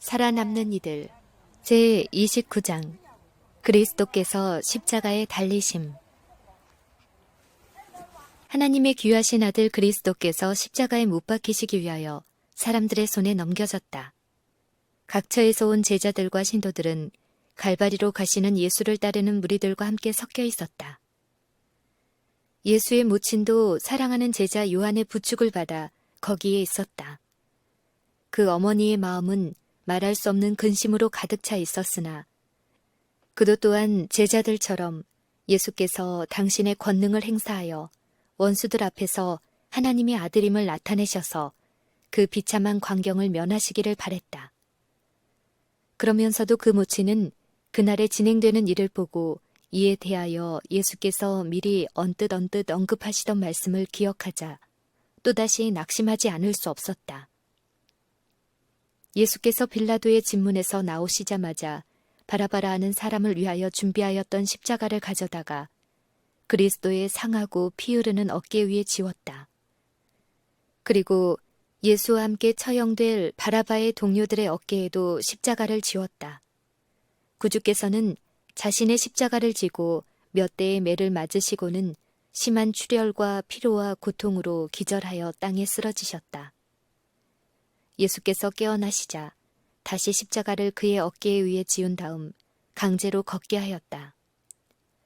살아남는 이들 제29장 그리스도께서 십자가에 달리심. 하나님의 귀하신 아들 그리스도께서 십자가에 못 박히시기 위하여 사람들의 손에 넘겨졌다. 각처에서 온 제자들과 신도들은 갈바리로 가시는 예수를 따르는 무리들과 함께 섞여 있었다. 예수의 모친도 사랑하는 제자 요한의 부축을 받아 거기에 있었다. 그 어머니의 마음은 말할 수 없는 근심으로 가득 차 있었으나 그도 또한 제자들처럼 예수께서 당신의 권능을 행사하여 원수들 앞에서 하나님의 아들임을 나타내셔서 그 비참한 광경을 면하시기를 바랬다. 그러면서도 그 모친은 그날에 진행되는 일을 보고 이에 대하여 예수께서 미리 언뜻 언급하시던 말씀을 기억하자 또다시 낙심하지 않을 수 없었다. 예수께서 빌라도의 집문에서 나오시자마자 바라바라 하는 사람을 위하여 준비하였던 십자가를 가져다가 그리스도의 상하고 피 흐르는 어깨 위에 지웠다. 그리고 예수와 함께 처형될 바라바의 동료들의 어깨에도 십자가를 지웠다. 구주께서는 자신의 십자가를 지고 몇 대의 매를 맞으시고는 심한 출혈과 피로와 고통으로 기절하여 땅에 쓰러지셨다. 예수께서 깨어나시자 다시 십자가를 그의 어깨 위에 지운 다음 강제로 걷게 하였다.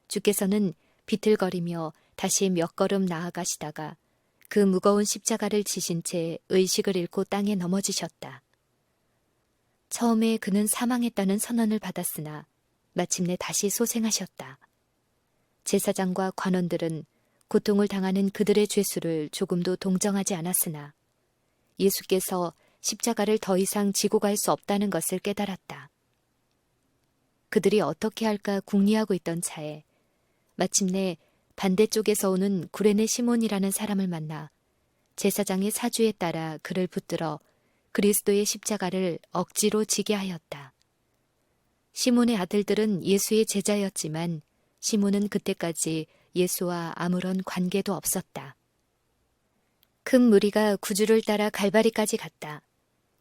주께서는 비틀거리며 다시 몇 걸음 나아가시다가 그 무거운 십자가를 지신 채 의식을 잃고 땅에 넘어지셨다. 처음에 그는 사망했다는 선언을 받았으나 마침내 다시 소생하셨다. 제사장과 관원들은 고통을 당하는 그들의 죄수를 조금도 동정하지 않았으나 예수께서 십자가를 더 이상 지고 갈 수 없다는 것을 깨달았다. 그들이 어떻게 할까 궁리하고 있던 차에 마침내 반대쪽에서 오는 구레네 시몬이라는 사람을 만나 제사장의 사주에 따라 그를 붙들어 그리스도의 십자가를 억지로 지게 하였다. 시몬의 아들들은 예수의 제자였지만 시몬은 그때까지 예수와 아무런 관계도 없었다. 큰 무리가 구주를 따라 갈바리까지 갔다.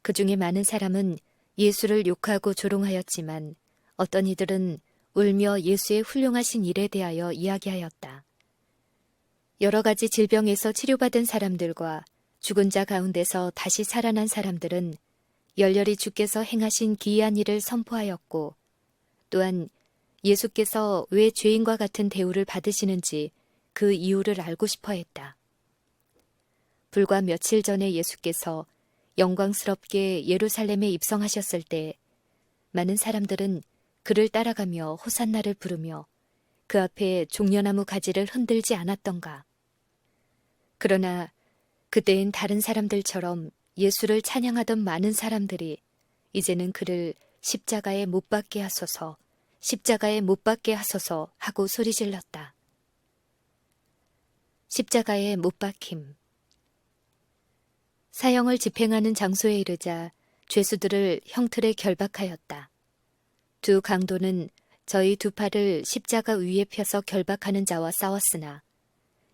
그 중에 많은 사람은 예수를 욕하고 조롱하였지만 어떤 이들은 울며 예수의 훌륭하신 일에 대하여 이야기하였다. 여러 가지 질병에서 치료받은 사람들과 죽은 자 가운데서 다시 살아난 사람들은 열렬히 주께서 행하신 기이한 일을 선포하였고 또한 예수께서 왜 죄인과 같은 대우를 받으시는지 그 이유를 알고 싶어 했다. 불과 며칠 전에 예수께서 영광스럽게 예루살렘에 입성하셨을 때 많은 사람들은 그를 따라가며 호산나를 부르며 그 앞에 종려나무 가지를 흔들지 않았던가. 그러나 그때엔 다른 사람들처럼 예수를 찬양하던 많은 사람들이 이제는 그를 십자가에 못 박게 하소서, 십자가에 못 박게 하소서 하고 소리질렀다. 십자가에 못 박힘. 사형을 집행하는 장소에 이르자 죄수들을 형틀에 결박하였다. 두 강도는 저희 두 팔을 십자가 위에 펴서 결박하는 자와 싸웠으나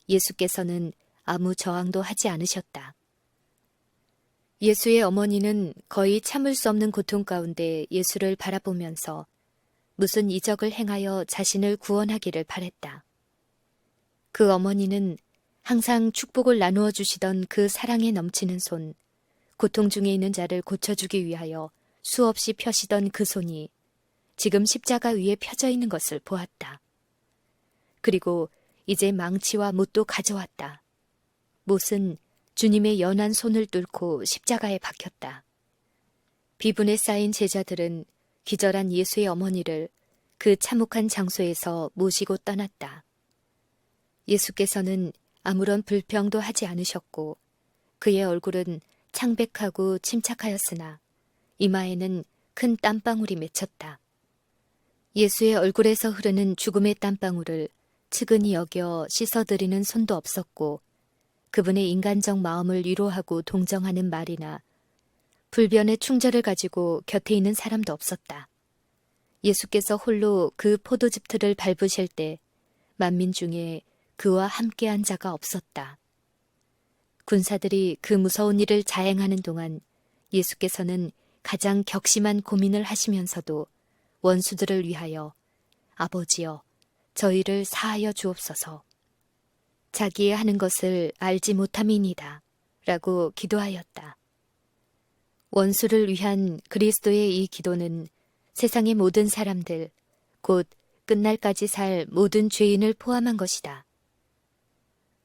예수께서는 아무 저항도 하지 않으셨다. 예수의 어머니는 거의 참을 수 없는 고통 가운데 예수를 바라보면서 무슨 이적을 행하여 자신을 구원하기를 바랬다. 그 어머니는 항상 축복을 나누어 주시던 그 사랑에 넘치는 손, 고통 중에 있는 자를 고쳐주기 위하여 수없이 펴시던 그 손이 지금 십자가 위에 펴져 있는 것을 보았다. 그리고 이제 망치와 못도 가져왔다. 못은 주님의 연한 손을 뚫고 십자가에 박혔다. 비분에 쌓인 제자들은 기절한 예수의 어머니를 그 참혹한 장소에서 모시고 떠났다. 예수께서는 아무런 불평도 하지 않으셨고 그의 얼굴은 창백하고 침착하였으나 이마에는 큰 땀방울이 맺혔다. 예수의 얼굴에서 흐르는 죽음의 땀방울을 측은히 여겨 씻어드리는 손도 없었고 그분의 인간적 마음을 위로하고 동정하는 말이나 불변의 충절을 가지고 곁에 있는 사람도 없었다. 예수께서 홀로 그 포도즙 틀을 밟으실 때 만민 중에 그와 함께한 자가 없었다. 군사들이 그 무서운 일을 자행하는 동안 예수께서는 가장 격심한 고민을 하시면서도 원수들을 위하여 아버지여 저희를 사하여 주옵소서. 자기의 하는 것을 알지 못함이니이다 라고 기도하였다. 원수를 위한 그리스도의 이 기도는 세상의 모든 사람들, 곧 끝날까지 살 모든 죄인을 포함한 것이다.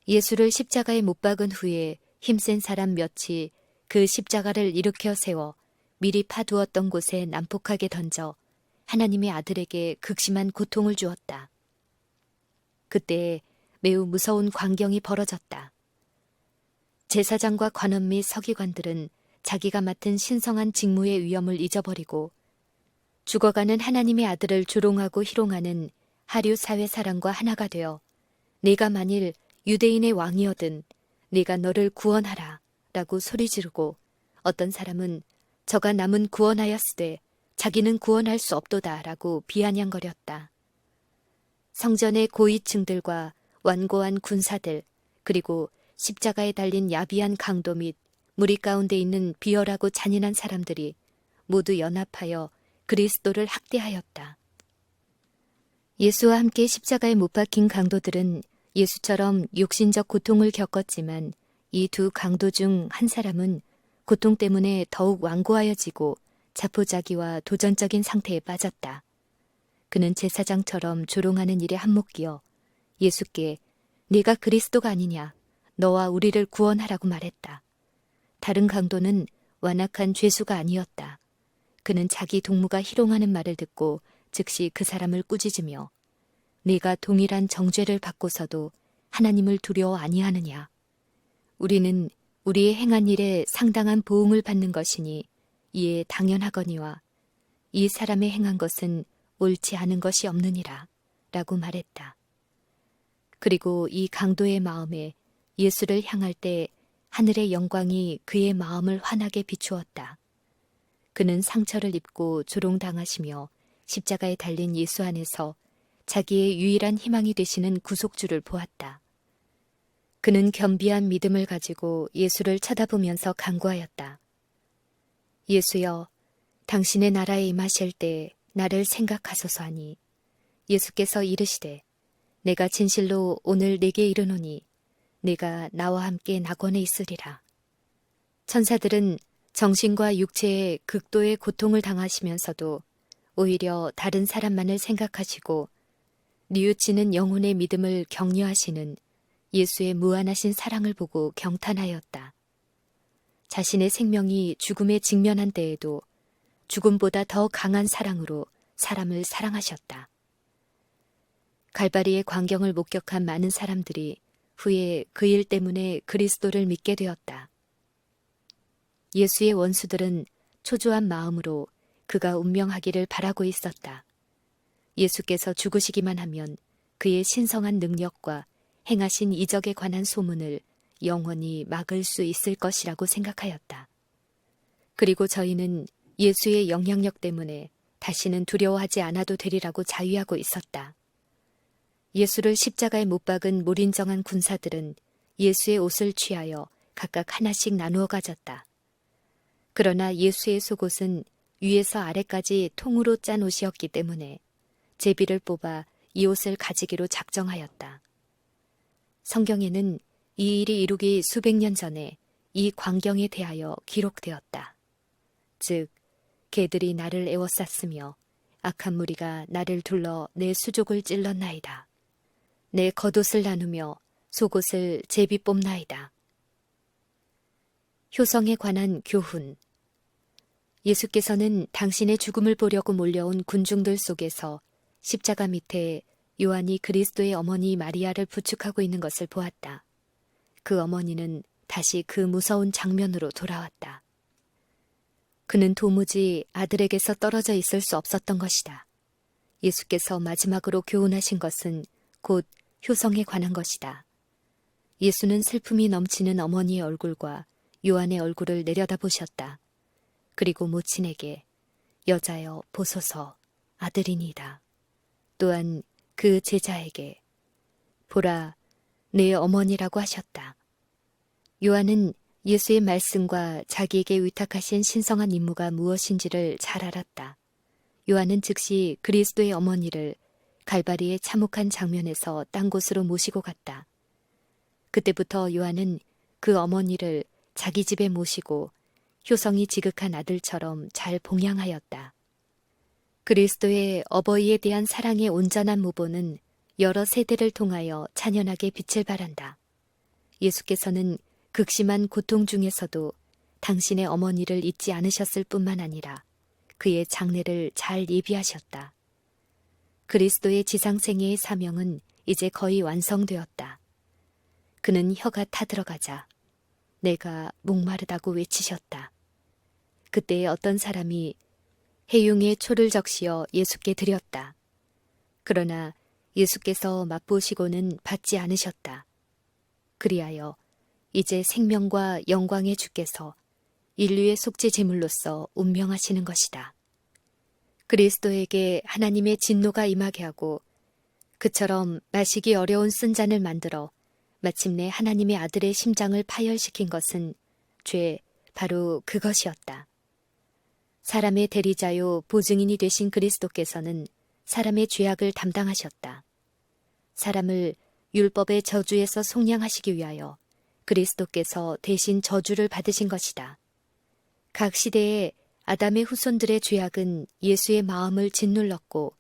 예수를 십자가에 못 박은 후에 힘센 사람 몇이 그 십자가를 일으켜 세워 미리 파두었던 곳에 난폭하게 던져 하나님의 아들에게 극심한 고통을 주었다. 그때 매우 무서운 광경이 벌어졌다. 제사장과 관원 및 서기관들은 자기가 맡은 신성한 직무의 위엄을 잊어버리고 죽어가는 하나님의 아들을 조롱하고 희롱하는 하류 사회 사람과 하나가 되어 네가 만일 유대인의 왕이어든 네가 너를 구원하라 라고 소리 지르고 어떤 사람은 저가 남은 구원하였으되 자기는 구원할 수 없도다 라고 비아냥거렸다. 성전의 고위층들과 완고한 군사들 그리고 십자가에 달린 야비한 강도 및 무리 가운데 있는 비열하고 잔인한 사람들이 모두 연합하여 그리스도를 학대하였다. 예수와 함께 십자가에 못 박힌 강도들은 예수처럼 육신적 고통을 겪었지만 이 두 강도 중 한 사람은 고통 때문에 더욱 완고하여지고 자포자기와 도전적인 상태에 빠졌다. 그는 제사장처럼 조롱하는 일에 한몫기어 예수께 네가 그리스도가 아니냐, 너와 우리를 구원하라고 말했다. 다른 강도는 완악한 죄수가 아니었다. 그는 자기 동무가 희롱하는 말을 듣고 즉시 그 사람을 꾸짖으며 네가 동일한 정죄를 받고서도 하나님을 두려워 아니하느냐. 우리는 우리의 행한 일에 상당한 보응을 받는 것이니 이에 당연하거니와 이 사람의 행한 것은 옳지 않은 것이 없느니라 라고 말했다. 그리고 이 강도의 마음에 예수를 향할 때 하늘의 영광이 그의 마음을 환하게 비추었다. 그는 상처를 입고 조롱당하시며 십자가에 달린 예수 안에서 자기의 유일한 희망이 되시는 구속주를 보았다. 그는 겸비한 믿음을 가지고 예수를 쳐다보면서 간구하였다. 예수여, 당신의 나라에 임하실 때 나를 생각하소서 하니 예수께서 이르시되 내가 진실로 오늘 네게 이르노니 네가 나와 함께 낙원에 있으리라. 천사들은 정신과 육체의 극도의 고통을 당하시면서도 오히려 다른 사람만을 생각하시고 뉘우치는 영혼의 믿음을 격려하시는 예수의 무한하신 사랑을 보고 경탄하였다. 자신의 생명이 죽음에 직면한 때에도 죽음보다 더 강한 사랑으로 사람을 사랑하셨다. 갈바리의 광경을 목격한 많은 사람들이 후에 그 일 때문에 그리스도를 믿게 되었다. 예수의 원수들은 초조한 마음으로 그가 운명하기를 바라고 있었다. 예수께서 죽으시기만 하면 그의 신성한 능력과 행하신 이적에 관한 소문을 영원히 막을 수 있을 것이라고 생각하였다. 그리고 저희는 예수의 영향력 때문에 다시는 두려워하지 않아도 되리라고 자위하고 있었다. 예수를 십자가에 못 박은 몰인정한 군사들은 예수의 옷을 취하여 각각 하나씩 나누어 가졌다. 그러나 예수의 속옷은 위에서 아래까지 통으로 짠 옷이었기 때문에 제비를 뽑아 이 옷을 가지기로 작정하였다. 성경에는 이 일이 이루기 수백 년 전에 이 광경에 대하여 기록되었다. 즉, 개들이 나를 에워쌌으며 악한 무리가 나를 둘러 내 수족을 찔렀나이다. 내 겉옷을 나누며 속옷을 제비 뽑나이다. 효성에 관한 교훈. 예수께서는 당신의 죽음을 보려고 몰려온 군중들 속에서 십자가 밑에 요한이 그리스도의 어머니 마리아를 부축하고 있는 것을 보았다. 그 어머니는 다시 그 무서운 장면으로 돌아왔다. 그는 도무지 아들에게서 떨어져 있을 수 없었던 것이다. 예수께서 마지막으로 교훈하신 것은 곧 효성에 관한 것이다. 예수는 슬픔이 넘치는 어머니의 얼굴과 요한의 얼굴을 내려다보셨다. 그리고 모친에게 여자여 보소서 아들이니이다. 또한 그 제자에게 보라 내 어머니라고 하셨다. 요한은 예수의 말씀과 자기에게 위탁하신 신성한 임무가 무엇인지를 잘 알았다. 요한은 즉시 그리스도의 어머니를 갈바리의 참혹한 장면에서 딴 곳으로 모시고 갔다. 그때부터 요한은 그 어머니를 자기 집에 모시고 효성이 지극한 아들처럼 잘 봉양하였다. 그리스도의 어버이에 대한 사랑의 온전한 모본은 여러 세대를 통하여 찬연하게 빛을 발한다. 예수께서는 극심한 고통 중에서도 당신의 어머니를 잊지 않으셨을 뿐만 아니라 그의 장례를 잘 예비하셨다. 그리스도의 지상생애의 사명은 이제 거의 완성되었다. 그는 혀가 타들어가자 내가 목마르다고 외치셨다. 그때 어떤 사람이 해용의 초를 적시어 예수께 드렸다. 그러나 예수께서 맛보시고는 받지 않으셨다. 그리하여 이제 생명과 영광의 주께서 인류의 속죄 제물로서 운명하시는 것이다. 그리스도에게 하나님의 진노가 임하게 하고 그처럼 마시기 어려운 쓴 잔을 만들어 마침내 하나님의 아들의 심장을 파열시킨 것은 바로 그것이었다. 사람의 대리자요 보증인이 되신 그리스도께서는 사람의 죄악을 담당하셨다. 사람을 율법의 저주에서 속량하시기 위하여 그리스도께서 대신 저주를 받으신 것이다. 각 시대의 아담의 후손들의 죄악은 예수의 마음을 짓눌렀고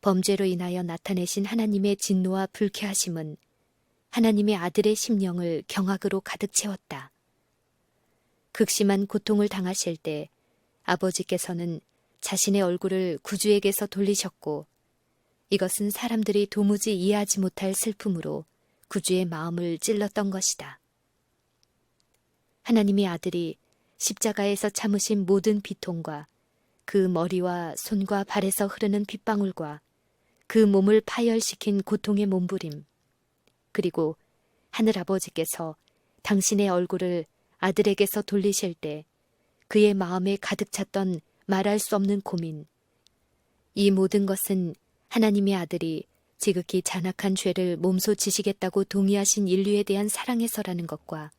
범죄로 인하여 나타내신 하나님의 진노와 불쾌하심은 하나님의 아들의 심령을 경악으로 가득 채웠다. 극심한 고통을 당하실 때 아버지께서는 자신의 얼굴을 구주에게서 돌리셨고 이것은 사람들이 도무지 이해하지 못할 슬픔으로 구주의 마음을 찔렀던 것이다. 하나님의 아들이 십자가에서 참으신 모든 비통과 그 머리와 손과 발에서 흐르는 핏방울과 그 몸을 파열시킨 고통의 몸부림, 그리고 하늘아버지께서 당신의 얼굴을 아들에게서 돌리실 때 그의 마음에 가득 찼던 말할 수 없는 고민, 이 모든 것은 하나님의 아들이 지극히 잔악한 죄를 몸소 지시겠다고 동의하신 인류에 대한 사랑에서라는 것과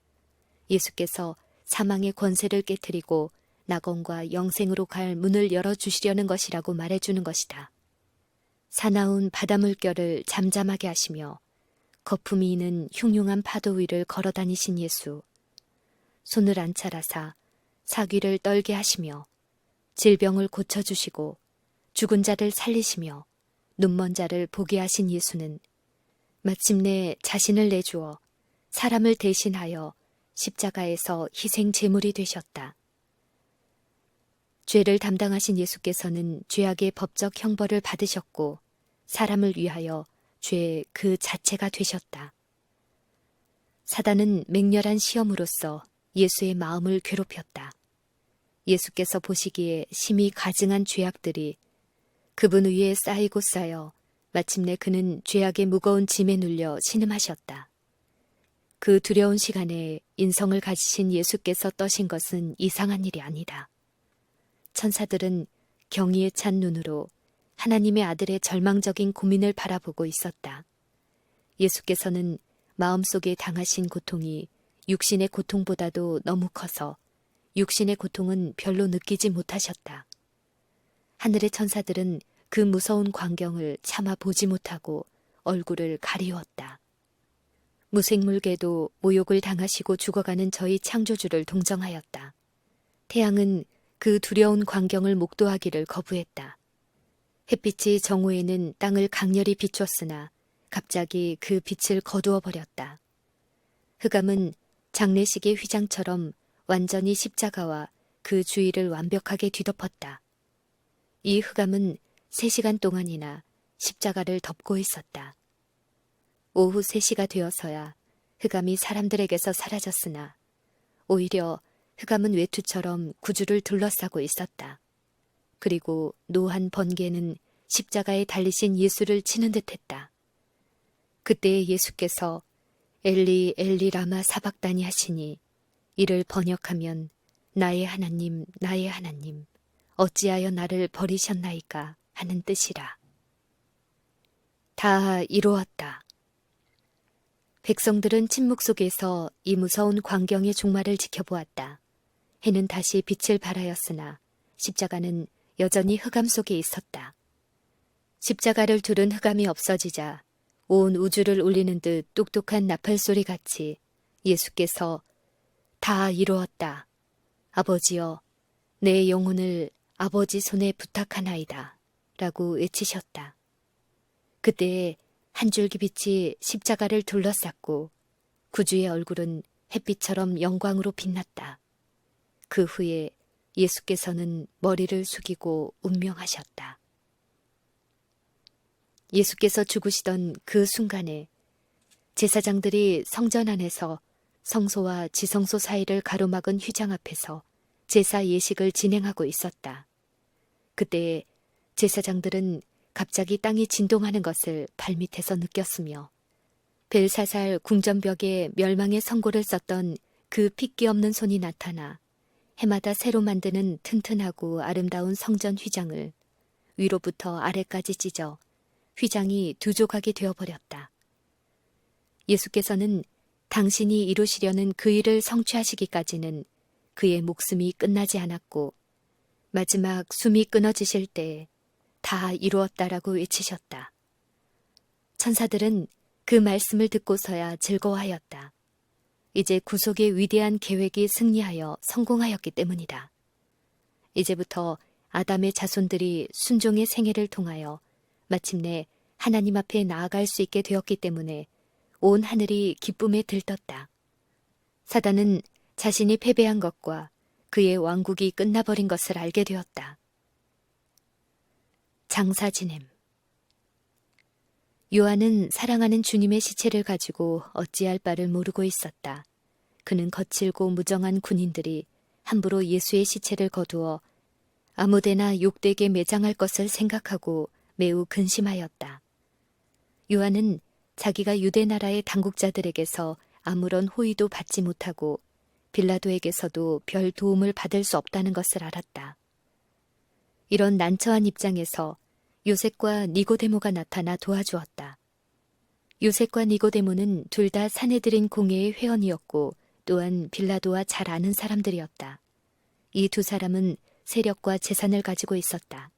예수께서 사망의 권세를 깨뜨리고 낙원과 영생으로 갈 문을 열어주시려는 것이라고 말해주는 것이다. 사나운 바닷물결을 잠잠하게 하시며 거품이 있는 흉흉한 파도 위를 걸어다니신 예수, 손을 안찰하사 사귀를 떨게 하시며 질병을 고쳐주시고 죽은 자를 살리시며 눈먼 자를 보게 하신 예수는 마침내 자신을 내주어 사람을 대신하여 십자가에서 희생 제물이 되셨다. 죄를 담당하신 예수께서는 죄악의 법적 형벌을 받으셨고 사람을 위하여 죄 그 자체가 되셨다. 사단은 맹렬한 시험으로써 예수의 마음을 괴롭혔다. 예수께서 보시기에 심히 가증한 죄악들이 그분 위에 쌓이고 쌓여 마침내 그는 죄악의 무거운 짐에 눌려 신음하셨다. 그 두려운 시간에 인성을 가지신 예수께서 떠신 것은 이상한 일이 아니다. 천사들은 경의에 찬 눈으로 하나님의 아들의 절망적인 고민을 바라보고 있었다. 예수께서는 마음속에 당하신 고통이 육신의 고통보다도 너무 커서 육신의 고통은 별로 느끼지 못하셨다. 하늘의 천사들은 그 무서운 광경을 차마 보지 못하고 얼굴을 가리웠다. 무생물계도 모욕을 당하시고 죽어가는 저희 창조주를 동정하였다. 태양은 그 두려운 광경을 목도하기를 거부했다. 햇빛이 정오에는 땅을 강렬히 비췄으나 갑자기 그 빛을 거두어 버렸다. 흑암은 장례식의 휘장처럼 완전히 십자가와 그 주위를 완벽하게 뒤덮었다. 이 흑암은 3시간 동안이나 십자가를 덮고 있었다. 오후 3시가 되어서야 흑암이 사람들에게서 사라졌으나 오히려 흑암은 외투처럼 구주를 둘러싸고 있었다. 그리고 노한 번개는 십자가에 달리신 예수를 치는 듯했다. 그때 예수께서 엘리 엘리 라마 사박다니 하시니 이를 번역하면 나의 하나님 나의 하나님 어찌하여 나를 버리셨나이까 하는 뜻이라. 다 이루었다. 백성들은 침묵 속에서 이 무서운 광경의 종말을 지켜보았다. 해는 다시 빛을 발하였으나 십자가는 여전히 흑암 속에 있었다. 십자가를 두른 흑암이 없어지자 온 우주를 울리는 듯 똑똑한 나팔소리 같이 예수께서 다 이루었다. 아버지여, 내 영혼을 아버지 손에 부탁하나이다. 라고 외치셨다. 그때에 한 줄기 빛이 십자가를 둘러쌌고 구주의 얼굴은 햇빛처럼 영광으로 빛났다. 그 후에 예수께서는 머리를 숙이고 운명하셨다. 예수께서 죽으시던 그 순간에 제사장들이 성전 안에서 성소와 지성소 사이를 가로막은 휘장 앞에서 제사 예식을 진행하고 있었다. 그때 제사장들은 갑자기 땅이 진동하는 것을 발밑에서 느꼈으며 벨사살 궁전벽에 멸망의 선고를 썼던 그 핏기 없는 손이 나타나 해마다 새로 만드는 튼튼하고 아름다운 성전 휘장을 위로부터 아래까지 찢어 휘장이 두 조각이 되어버렸다. 예수께서는 당신이 이루시려는 그 일을 성취하시기까지는 그의 목숨이 끝나지 않았고 마지막 숨이 끊어지실 때 다 이루었다라고 외치셨다. 천사들은 그 말씀을 듣고서야 즐거워하였다. 이제 구속의 위대한 계획이 승리하여 성공하였기 때문이다. 이제부터 아담의 자손들이 순종의 생애를 통하여 마침내 하나님 앞에 나아갈 수 있게 되었기 때문에 온 하늘이 기쁨에 들떴다. 사단은 자신이 패배한 것과 그의 왕국이 끝나버린 것을 알게 되었다. 장사 지냄. 요한은 사랑하는 주님의 시체를 가지고 어찌할 바를 모르고 있었다. 그는 거칠고 무정한 군인들이 함부로 예수의 시체를 거두어 아무데나 욕되게 매장할 것을 생각하고 매우 근심하였다. 요한은 자기가 유대 나라의 당국자들에게서 아무런 호의도 받지 못하고 빌라도에게서도 별 도움을 받을 수 없다는 것을 알았다. 이런 난처한 입장에서 요셉과 니고데모가 나타나 도와주었다. 요셉과 니고데모는 둘 다 사내들인 공회의 회원이었고 또한 빌라도와 잘 아는 사람들이었다. 이 두 사람은 세력과 재산을 가지고 있었다.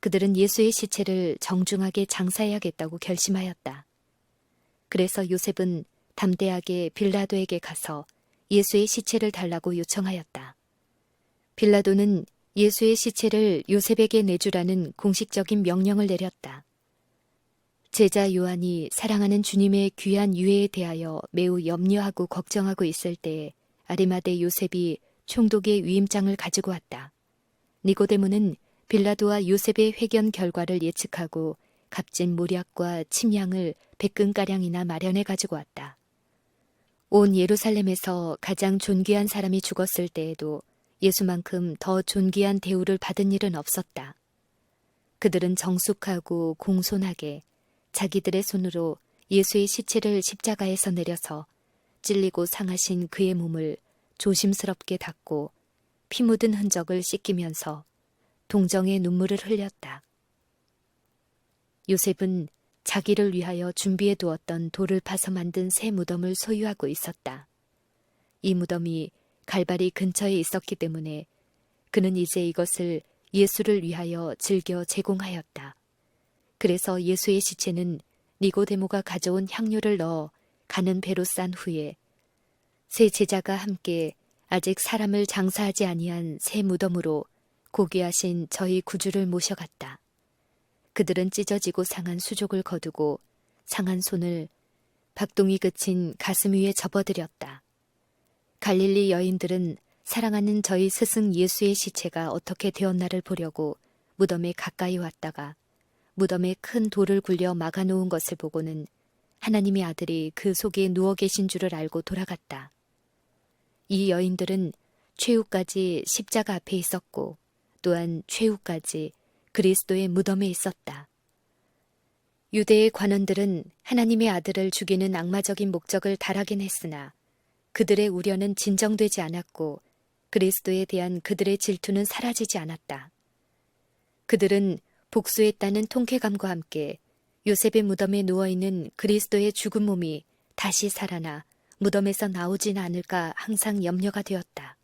그들은 예수의 시체를 정중하게 장사해야겠다고 결심하였다. 그래서 요셉은 담대하게 빌라도에게 가서 예수의 시체를 달라고 요청하였다. 빌라도는 예수의 시체를 요셉에게 내주라는 공식적인 명령을 내렸다. 제자 요한이 사랑하는 주님의 귀한 유해에 대하여 매우 염려하고 걱정하고 있을 때에 아리마대 요셉이 총독의 위임장을 가지고 왔다. 니고데모는 빌라도와 요셉의 회견 결과를 예측하고 값진 모략과 침향을 100근가량이나 마련해 가지고 왔다. 온 예루살렘에서 가장 존귀한 사람이 죽었을 때에도 예수만큼 더 존귀한 대우를 받은 일은 없었다. 그들은 정숙하고 공손하게 자기들의 손으로 예수의 시체를 십자가에서 내려서 찔리고 상하신 그의 몸을 조심스럽게 닦고 피 묻은 흔적을 씻기면서 동정의 눈물을 흘렸다. 요셉은 자기를 위하여 준비해 두었던 돌을 파서 만든 새 무덤을 소유하고 있었다. 이 무덤이 갈바리 근처에 있었기 때문에 그는 이제 이것을 예수를 위하여 즐겨 제공하였다. 그래서 예수의 시체는 니고데모가 가져온 향료를 넣어 가는 배로 싼 후에 세 제자가 함께 아직 사람을 장사하지 아니한 새 무덤으로 고귀하신 저희 구주를 모셔갔다. 그들은 찢어지고 상한 수족을 거두고 상한 손을 박동이 그친 가슴 위에 접어들였다. 갈릴리 여인들은 사랑하는 저희 스승 예수의 시체가 어떻게 되었나를 보려고 무덤에 가까이 왔다가 무덤에 큰 돌을 굴려 막아놓은 것을 보고는 하나님의 아들이 그 속에 누워 계신 줄을 알고 돌아갔다. 이 여인들은 최후까지 십자가 앞에 있었고 또한 최후까지 그리스도의 무덤에 있었다. 유대의 관원들은 하나님의 아들을 죽이는 악마적인 목적을 달하긴 했으나 그들의 우려는 진정되지 않았고 그리스도에 대한 그들의 질투는 사라지지 않았다. 그들은 복수했다는 통쾌감과 함께 요셉의 무덤에 누워있는 그리스도의 죽은 몸이 다시 살아나 무덤에서 나오진 않을까 항상 염려가 되었다.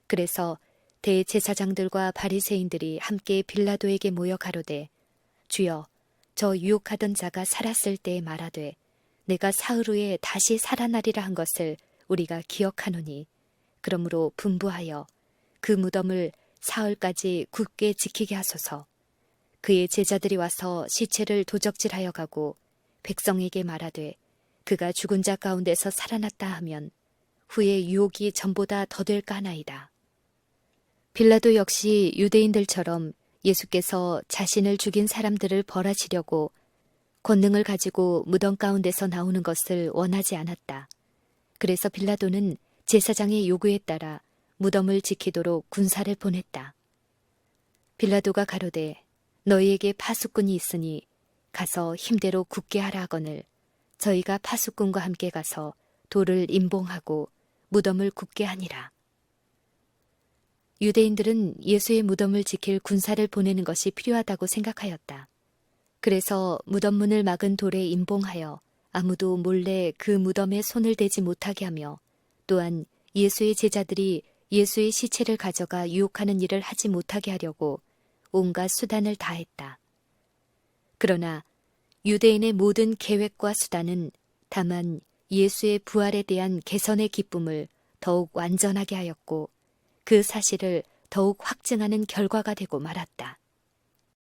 그래서 대제사장들과 바리새인들이 함께 빌라도에게 모여 가로되 주여 저 유혹하던 자가 살았을 때에 말하되 내가 사흘 후에 다시 살아나리라 한 것을 우리가 기억하노니 그러므로 분부하여 그 무덤을 사흘까지 굳게 지키게 하소서. 그의 제자들이 와서 시체를 도적질하여 가고 백성에게 말하되 그가 죽은 자 가운데서 살아났다 하면 후에 유혹이 전보다 더될까 하나이다. 빌라도 역시 유대인들처럼 예수께서 자신을 죽인 사람들을 벌하시려고 권능을 가지고 무덤 가운데서 나오는 것을 원하지 않았다. 그래서 빌라도는 제사장의 요구에 따라 무덤을 지키도록 군사를 보냈다. 빌라도가 가로되 너희에게 파수꾼이 있으니 가서 힘대로 굳게 하라 하거늘 저희가 파수꾼과 함께 가서 돌을 임봉하고 무덤을 굳게 하니라. 유대인들은 예수의 무덤을 지킬 군사를 보내는 것이 필요하다고 생각하였다. 그래서 무덤문을 막은 돌에 임봉하여 아무도 몰래 그 무덤에 손을 대지 못하게 하며 또한 예수의 제자들이 예수의 시체를 가져가 유혹하는 일을 하지 못하게 하려고 온갖 수단을 다했다. 그러나 유대인의 모든 계획과 수단은 다만 예수의 부활에 대한 개선의 기쁨을 더욱 완전하게 하였고 그 사실을 더욱 확증하는 결과가 되고 말았다.